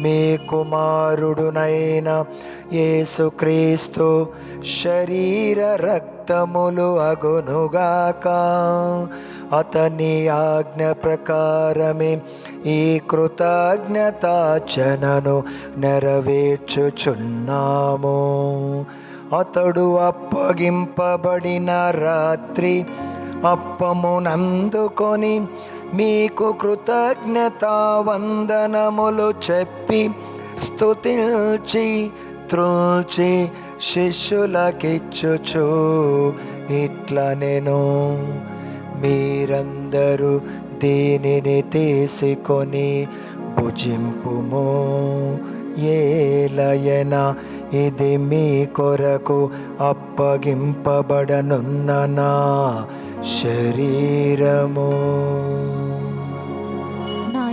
మీ కుమారుడునైన యేసుక్రీస్తు శరీర రక్తములు అగునుగాక. అతని ఆజ్ఞ ప్రకారమే ఈ కృతజ్ఞతార్చనను నెరవేర్చుచున్నాము. అతడు అప్పగింపబడిన రాత్రి అప్పమునందుకొని మీకు కృతజ్ఞతా వందనములు చెప్పి స్తుతించి త్రోచి శిష్యులకిచ్చుచు ఇట్లనెను, మీరందరూ దీనిని తీసుకొని భుజింపుము. ఏలయన ఇది మీ కొరకు అప్పగింపబడనున్న నా శరీరము. నా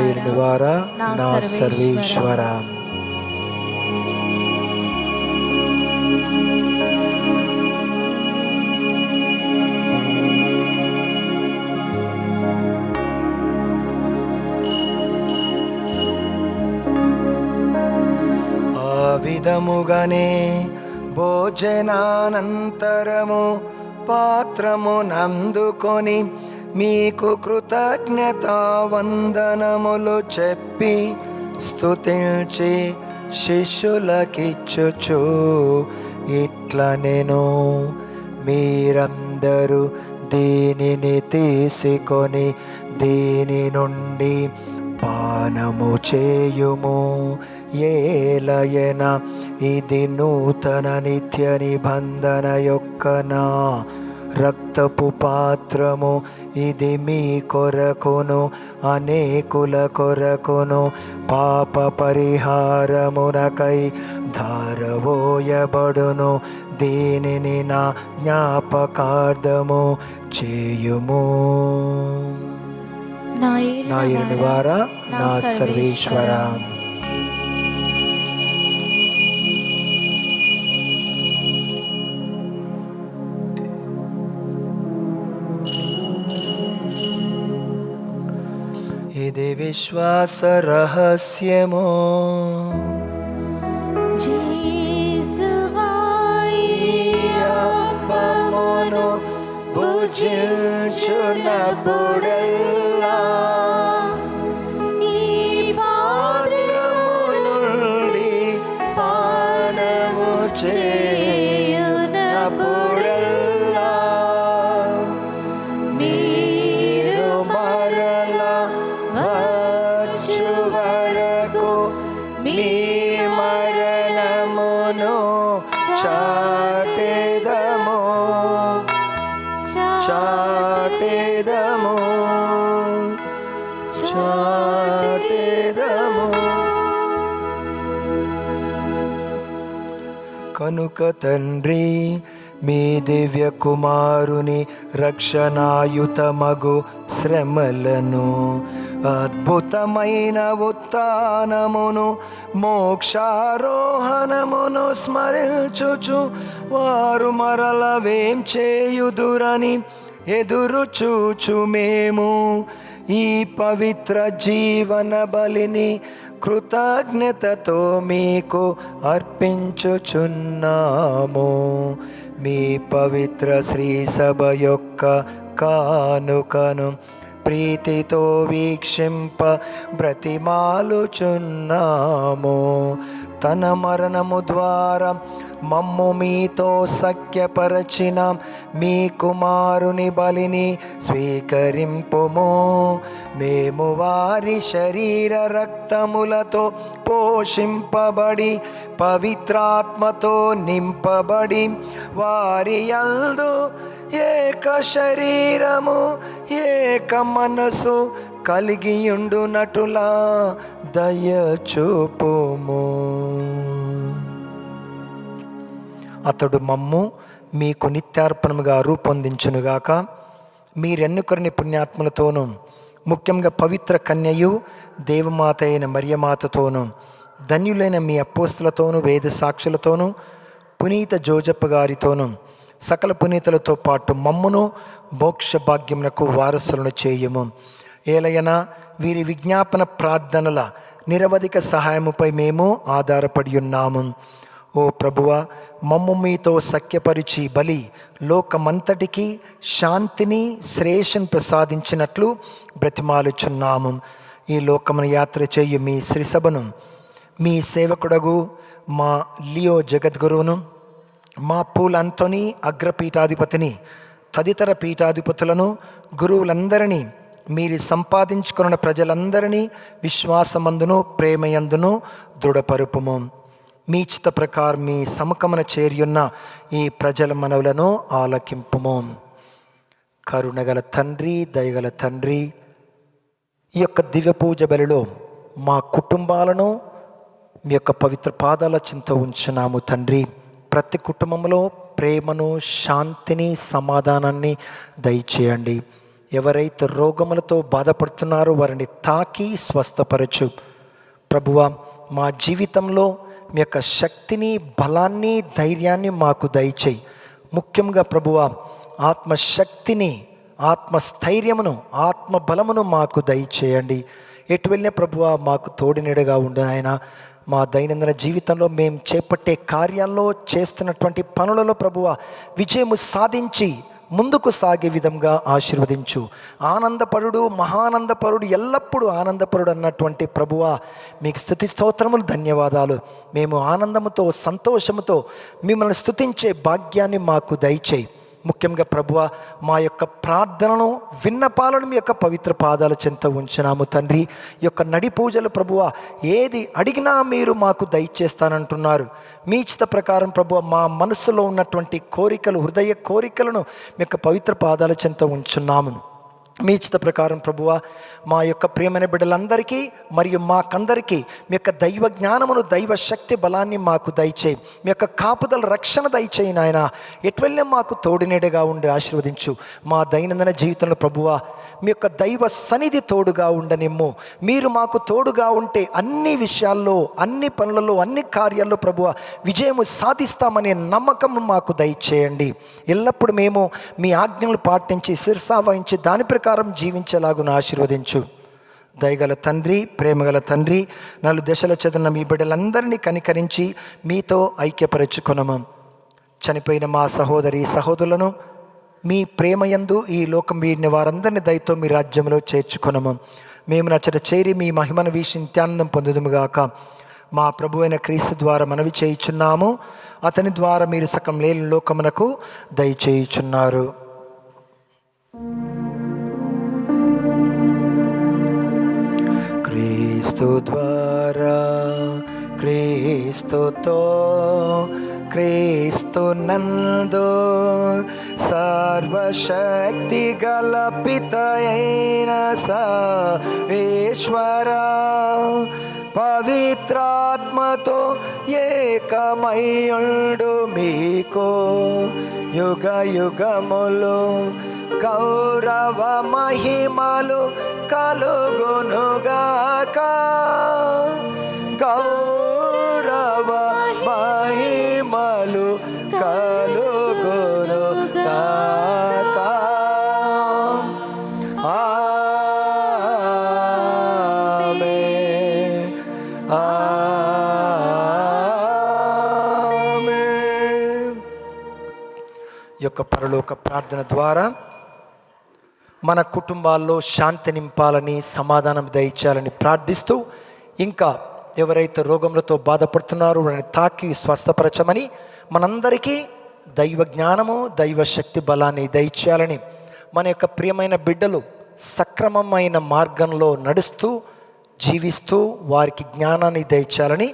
ఏలినవారా, నా సర్వేశ్వర. విధముగానే భోజనానంతరము పాత్రమునందుకొని మీకు కృతజ్ఞత వందనములు చెప్పి స్తుతించి శిష్యులకిచ్చుచు ఇట్లా నేను మీరందరూ దీనిని తీసుకొని దీని నుండి పానము చేయుము, ఏలయన ఇది నూతన నిత్య నిబంధన యొక్క నా రక్తపు పాత్రము. ఇది మీ కొరకును అనేకుల కొరకును పాప పరిహారమునకై ధారవోయబడును. దీనిని నా జ్ఞాపకార్థము చేయుము. నా యేలు వారా నా సర్వేశ్వర. ఇది విశ్వాస రహస్యము. అప్పమును భుజించునప్పుడెల్లా ఈ పాత్రము నుండి పానము చేయునప్పుడెల్లా మీరు మరలా వచ్చు వరకు మీ మరణమును చాటెదము చాటెదము చాటెదము. కనుక తండ్రి, మీ దివ్య కుమారుని రక్షణాయుతమగు శ్రమలను, అద్భుతమైన ఉత్థానమును, మోక్షారోహణమును స్మరించుచు వారు మరల వేం చేయుదురని ఎదురు చూచు మేము ఈ పవిత్ర జీవన బలిని కృతజ్ఞతతో మీకు అర్పించుచున్నాము. మీ పవిత్ర శ్రీ సభ యొక్క కానుకను ప్రీతితో వీక్షింప బ్రతిమాలుచున్నాము. తన మరణము ద్వారా మమ్ము మీతో సఖ్యపరచిన మీ కుమారుని బలిని స్వీకరింపుము. మేము వారి శరీర రక్తములతో పోషింపబడి పవిత్రాత్మతో నింపబడి వారి యందు ఏక శరీరము ఏక మనసు కలిగియుండునటులా దయచూపుము. అతడు మమ్ము మీకు నిత్యార్పణముగా రూపొందించునుగాక. మీరెన్నుకొరిని పుణ్యాత్ములతోనూ ముఖ్యంగా పవిత్ర కన్యయు దేవమాత అయిన మరియమాతతోనూ ధన్యులైన మీ అపోస్తులతోనూ వేద సాక్షులతోనూ పునీత జోజప్ప గారితోనూ సకల పునీతులతో పాటు మమ్మును మోక్ష భాగ్యమునకు వారసులను చేయుము. ఏలయనా వీరి విజ్ఞాపన ప్రార్థనల నిరవధిక సహాయముపై మేము ఆధారపడి ఉన్నాము. ఓ ప్రభువా, మమ్ము మీతో సఖ్యపరిచి బలి లోకమంతటికి శాంతిని శ్రేయస్సును ప్రసాదించినట్లు బ్రతిమాలుచున్నాము. ఈ లోకమును యాత్ర చేయు మీ శ్రీసభను మీ సేవకుడగు మా లియో జగద్గురువును, మా పూల్ అంతోని అగ్రపీఠాధిపతిని, తదితర పీఠాధిపతులను, గురువులందరినీ, మీరు సంపాదించుకున్న ప్రజలందరినీ విశ్వాసమందును ప్రేమయందును దృఢపరుపుము. మీ చిత్త ప్రకారం మీ సముఖమున చేరియున్న ఈ ప్రజల మనవులను ఆలకింపుము. కరుణగల తండ్రి, దయగల తండ్రి, ఈ యొక్క దివ్య పూజ బలిలో మా కుటుంబాలను మీ యొక్క పవిత్ర పాదాల చింత ఉంచున్నాము తండ్రి. ప్రతి కుటుంబంలో ప్రేమను, శాంతిని, సమాధానాన్ని దయచేయండి. ఎవరైతే రోగములతో బాధపడుతున్నారో వారిని తాకి స్వస్థపరచు. ప్రభువా, మా జీవితంలో మీ యొక్క శక్తిని, బలాన్ని, ధైర్యాన్ని మాకు దయచేయి. ముఖ్యంగా ప్రభువా, ఆత్మశక్తిని, ఆత్మస్థైర్యమును, ఆత్మబలమును మాకు దయచేయండి. ఎటు వెళ్ళిన ప్రభువా మాకు తోడినీడగా ఉండు నాయన. మా దైనందిన జీవితంలో మేము చేపట్టే కార్యాల్లో చేస్తున్నటువంటి పనులలో ప్రభువా విజయము సాధించి ముందుకు సాగే విధంగా ఆశీర్వదించు. ఆనందపరుడు, మహానందపరుడు, ఎల్లప్పుడూ ఆనందపరుడు అన్నటువంటి ప్రభువా మీకు స్తుతి స్తోత్రములు, ధన్యవాదాలు. మేము ఆనందముతో సంతోషముతో మిమ్మల్ని స్తుతించే భాగ్యాన్ని మాకు దయచేయి. ముఖ్యంగా ప్రభువా మా యొక్క ప్రార్థనను, విన్నపాలను మీ యొక్క పవిత్ర పాదాల చెంత ఉంచినాము తండ్రి. ఈ యొక్క నడి పూజలు ప్రభువా ఏది అడిగినా మీరు మాకు దయచేస్తానంటున్నారు. మీ ఇష్ట ప్రకారం ప్రభువా మా మనసులో ఉన్నటువంటి కోరికలు, హృదయ కోరికలను మీ యొక్క పవిత్ర పాదాల చెంత ఉంచున్నాము. మీ ఇష్ట ప్రకారం ప్రభువా మా యొక్క ప్రియమైన బిడ్డలందరికీ మరియు మాకందరికీ మీ యొక్క దైవ జ్ఞానమును, దైవ శక్తి బలాన్ని మాకు దయచేయి. మీ యొక్క కాపుదల, రక్షణ దయచేయి నాయన. ఎటువెళ్ళే మాకు తోడునీడగా ఉండి ఆశీర్వదించు. మా దైనందిన జీవితంలో ప్రభువా మీ యొక్క దైవ సన్నిధి తోడుగా ఉండనిమ్ము. మీరు మాకు తోడుగా ఉంటే అన్ని విషయాల్లో, అన్ని పనులలో, అన్ని కార్యాల్లో ప్రభువా విజయము సాధిస్తామనే నమ్మకం మాకు దయచేయండి. ఎల్లప్పుడూ మేము మీ ఆజ్ఞలు పాటించి శిరసావహించి దాని ప్రకారం జీవించేలాగున ఆశీర్వదించు. దయగల తండ్రి, ప్రేమగల తండ్రి, 4 దశల చదువున్న మీ బిడ్డలందరినీ కనికరించి మీతో ఐక్యపరచుకొనము. చనిపోయిన మా సహోదరి సహోదరులను మీ ప్రేమయందు ఈ లోకం వీడిన వారందరినీ దయతో మీ రాజ్యంలో చేర్చుకొనము. మేము నచ్చట చేరి మీ మహిమను వీక్షి నిత్యానందం పొందుదుముగాక. మా ప్రభు అయిన క్రీస్తు ద్వారా మనవి చేయుచున్నాము. అతని ద్వారా మీరు సకం లేని లోకమునకు దయచేయుచున్నారు. క్రీస్తు ద్వారా, క్రీస్తుతో, క్రీస్తు నందు సర్వశక్తి గల పితయైన సర్వేశ్వర పవిత్రాత్మతో ఏకమయుండు మీకు యుగ యుగములు గౌరవ మహిమలు కలుగునుగాక. గౌరవ మహిమలు కలుగునుగాక. ఆమేన్, ఆమేన్. ఈ యొక్క పరలోక ప్రార్థన ద్వారా మన కుటుంబాల్లో శాంతి నింపాలని, సమాధానం దయచేయాలని ప్రార్థిస్తూ, ఇంకా ఎవరైతే రోగములతో బాధపడుతున్నారో వారిని తాకి స్వస్థపరచమని, మనందరికీ దైవ జ్ఞానము, దైవ శక్తి బలాన్ని దయచేయాలని, మన యొక్క ప్రియమైన బిడ్డలు సక్రమమైన మార్గంలో నడుస్తూ జీవిస్తూ వారికి జ్ఞానాన్ని దయచేయాలని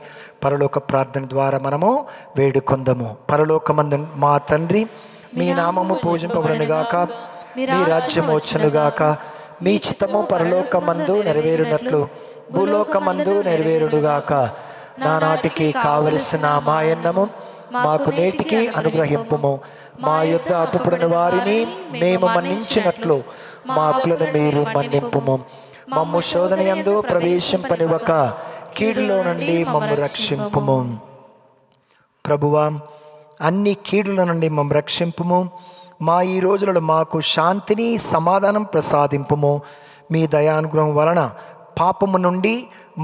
పరలోక ప్రార్థన ద్వారా మనము వేడుకొందము. పరలోకమందు మా తండ్రి, మీ నామము పూజింపబడునుగాక, మీ రాజ్యం వచ్చునుగాక, మీ చిత్తము పరలోకమందు నెరవేరునట్లు భూలోకమందు నెరవేరునుగాక. నానాటికి కావలసిన మాయన్నము మాకు నేటికి అనుగ్రహింపుము. మా యొద్ద అప్పుపడిన వారిని మేము మన్నించినట్లు మా అప్పులను మీరు మన్నింపుము. మమ్ము శోధన యందు ప్రవేశింపనివ్వక కీడులో నుండి మమ్ము రక్షింపుము. ప్రభువా, అన్ని కీడుల నుండి మమ్ము రక్షింపుము. మా ఈ రోజులలో మాకు శాంతిని, సమాధానం ప్రసాదింపుము. మీ దయానుగ్రహం వలన పాపము నుండి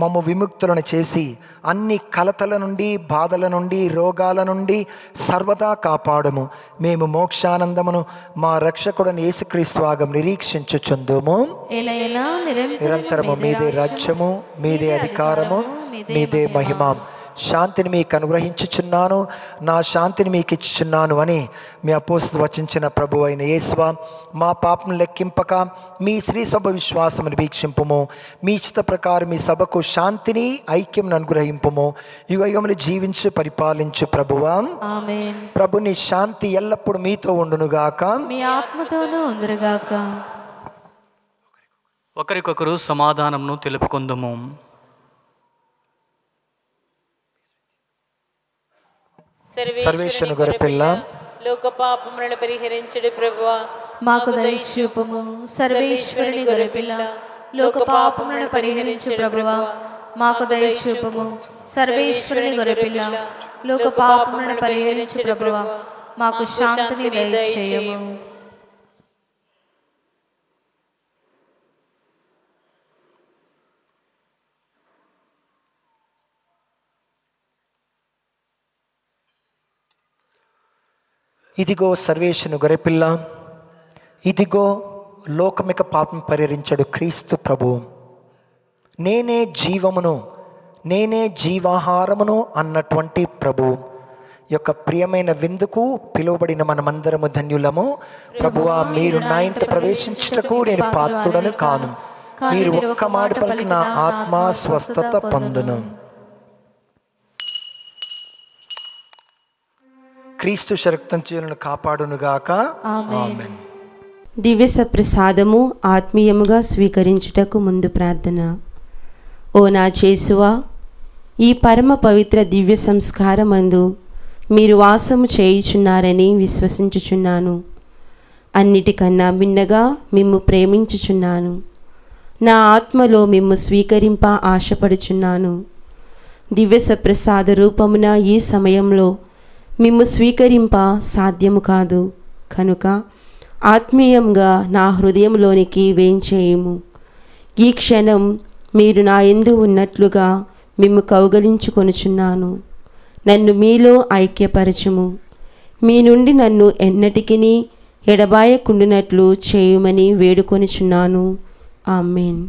మమ్ము విముక్తులను చేసి అన్ని కలతల నుండి, బాధల నుండి, రోగాల నుండి సర్వదా కాపాడము. మేము మోక్షానందమును మా రక్షకుడని యేసుక్రీస్తువాగం నిరీక్షించుచుందుము. నిరంతరము మీదే రాజ్యము, మీదే అధికారము, మీదే మహిమ. శాంతిని మీకు అనుగ్రహించుచున్నాను, నా శాంతిని మీకు ఇచ్చుచున్నాను అని మీ అపోస్తలుడు వచించిన ప్రభు అయిన యేసువా, మా పాపం లెక్కింపక మీ శ్రీ సభ విశ్వాసమును వీక్షింపుము. మీ ఇష్ట ప్రకారం మీ సభకు శాంతిని, ఐక్యం అనుగ్రహింపుము. యుగయుగములు జీవించు పరిపాలించు ప్రభువా. ఆమేన్. ప్రభుని శాంతి ఎల్లప్పుడు మీతో ఉండునుగాక, మీ ఆత్మతోనూ ఉండునుగాక. ఒకరికొకరు సమాధానమును తెలుపుకుందుము. సర్వేశ్వరుని గొర్రెపిల్ల, లోక పాపములను పరిహరించుడి ప్రభువా, మాకు దయచూపుము. సర్వేశ్వరుని గొర్రెపిల్ల, లోక పాపములను పరిహరించు ప్రభువా, మాకు దయచూపుము. సర్వేశ్వరుని గొర్రెపిల్ల, లోక పాపములను పరిహరించు ప్రభువా, మాకు శాంతిని దయచేయము. ఇదిగో సర్వేశ్వరుని గొర్రెపిల్ల, ఇదిగో లోకమిక పాపం పరిహరించడు క్రీస్తు ప్రభువు, నేనే జీవమును, నేనే జీవాహారమును అన్నటువంటి ప్రభువు యొక్క ప్రియమైన విందుకు పిలువబడిన మనమందరము ధన్యులము. ప్రభువా, మీరు నా ఇంట ప్రవేశించుటకు నేను పాత్రుడను కాను, మీరు ఒక్క మాట పలికిన ఆత్మ స్వస్థత పొందును. క్రీస్తు శరక్తం చేయులను కాపాడునుగాక. ఆమేన్. దివ్య సప్రసాదము ఆత్మీయముగా స్వీకరించుటకు ముందు ప్రార్థన. ఓ నా యేసువా, ఈ పరమ పవిత్ర దివ్య సంస్కారమందు మీరు వాసము చేయుచున్నారని విశ్వసించుచున్నాను. అన్నిటికన్నా భిన్నగా మిమ్ము ప్రేమించుచున్నాను. నా ఆత్మలో మిమ్ము స్వీకరింప ఆశపడుచున్నాను. దివ్య సప్రసాద రూపమున ఈ సమయంలో మిమ్ము స్వీకరింప సాధ్యము కాదు కనుక ఆత్మీయంగా నా హృదయంలోనికి వేంచేయుము. ఈ క్షణం మీరు నా యందు ఉన్నట్లుగా మిమ్ము కౌగలించుకొనుచున్నాను. నన్ను మీలో ఐక్యపరచుము. మీ నుండి నన్ను ఎన్నటికిని ఎడబాయకుండునట్లు చేయుమని వేడుకొనుచున్నాను. ఆమేన్.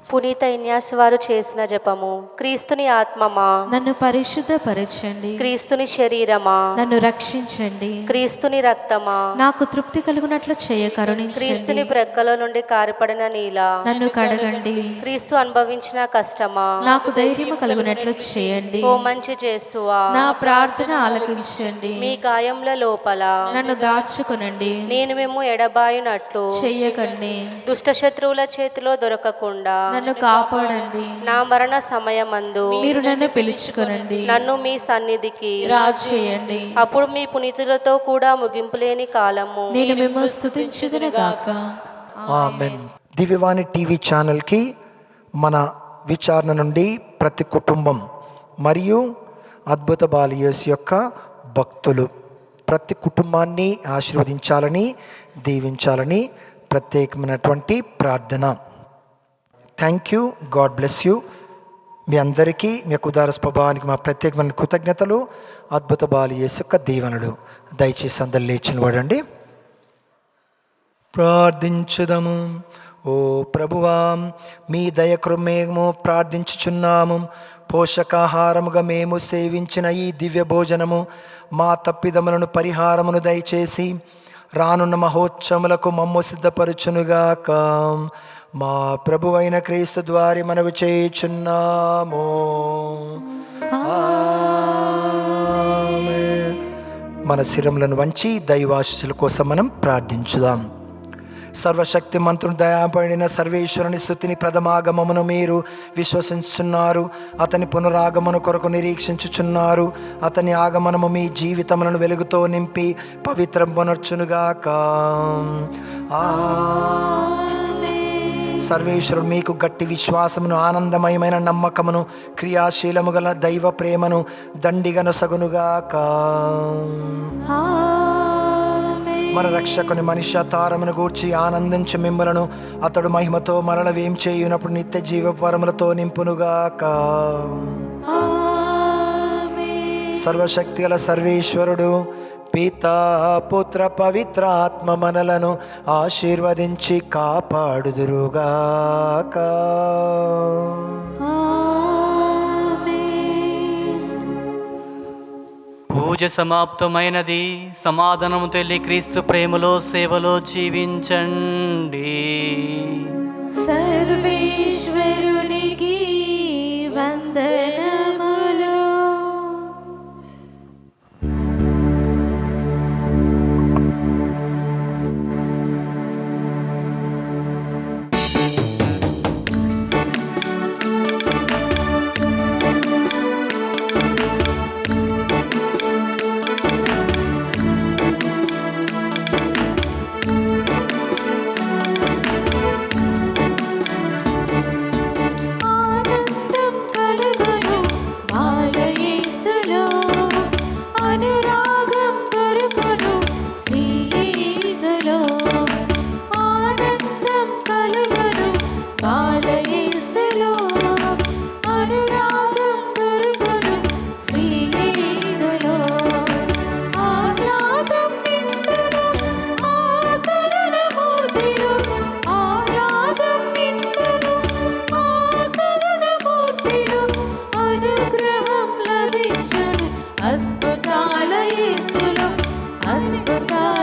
పునీత ఇన్యాస్ వారు చేసిన జపము. క్రీస్తుని ఆత్మమా నన్ను పరిశుద్ధపరచండి. క్రీస్తుని శరీరమా నన్ను రక్షించండి. క్రీస్తుని రక్తమా నాకు తృప్తి కలుగునట్లు చేయ కరుణించండి. క్రీస్తుని బ్రెక్కల నుండి కారిపడిన నీల నన్ను కడగండి. క్రీస్తు అనుభవించిన కష్టమా నాకు ధైర్యము కలుగునట్లు చేయండి. ఓ మంచి చేసువా నా ప్రార్థన ఆలకించండి. మీ గాయముల లోపల నన్ను దాచుకొనండి. నేను మేము ఎడబాయునట్లు చెయ్యకండి. దుష్ట శత్రువుల చేతిలో దొరకకుండా నన్ను కాపాడండి. నా మరణ సమయమందు మీరు నన్ను పిలుచుకొనండి. నన్ను మీ సన్నిధికి రాజు చేయండి. అప్పుడు మీ పునీతులతో కూడా ముగింపులేని కాలము నేను మిమ్మల్ని స్తుతించుదును గాక. ఆమేన్. దివ్యవాణి టీవీ ఛానల్కి మన విచారణ నుండి ప్రతి కుటుంబం మరియు అద్భుత బాలియస్ యొక్క భక్తులు ప్రతి కుటుంబాన్ని ఆశీర్వదించాలని దీవించాలని ప్రత్యేకమైనటువంటి ప్రార్థన. Thank you. God bless you. మీ అందరికీ మీ యొక్క ఉదార స్వభావానికి మా ప్రత్యేకమైన కృతజ్ఞతలు. అద్భుత బాలియస్ యొక్క దీవెనలు. దయచేసి అందరు లేచి నిలబడండి. ప్రార్థించుదము. ఓ ప్రభువా, మీ దయకృమేము ప్రార్థించుచున్నాము. పోషకాహారముగా మేము సేవించిన ఈ దివ్య భోజనము మా తప్పిదములను పరిహారమును దయచేసి రానున్న మహోత్సవములకు మమ్ము సిద్ధపరచునుగాక. మా ప్రభువైన క్రీస్తు ద్వారా మనవి చేయుచున్నాము. ఆమేన్. మన శిరములను వంచి దైవాశీస్సుల కోసం మనం ప్రార్థించుదాం. సర్వశక్తి మంత్రుని దయాపడిన సర్వేశ్వరుని స్తుతిని ప్రథమాగమమును మీరు విశ్వసించుచున్నారు. అతని పునరాగమను కొరకు నిరీక్షించుచున్నారు. అతని ఆగమనము మీ జీవితములను వెలుగుతో నింపి పవిత్రమునర్చునుగాక. సర్వేశ్వరుడు మీకు గట్టి విశ్వాసమును, ఆనందమయమైన నమ్మకమును, క్రియాశీలము గల దైవ ప్రేమను దండిగనొసగునుగాక. మన రక్షకుని మనిషాతారమును గూర్చి ఆనందించి మిమ్మలను అతడు మహిమతో మరల వేం చేయునప్పుడు నిత్య జీవ వరములతో నింపునుగాక. సర్వశక్తి గల సర్వేశ్వరుడు పితా పుత్ర పవిత్ర ఆత్మ మనలను ఆశీర్వదించి కాపాడుదురుగాక. పూజ సమాప్తమైనది. సమాధానము తెలి క్రీస్తు ప్రేమలో సేవలో జీవించండి. సర్వేశ్వరునికి వందనములు. అద్భుతాల యేసులో అద్భుతాల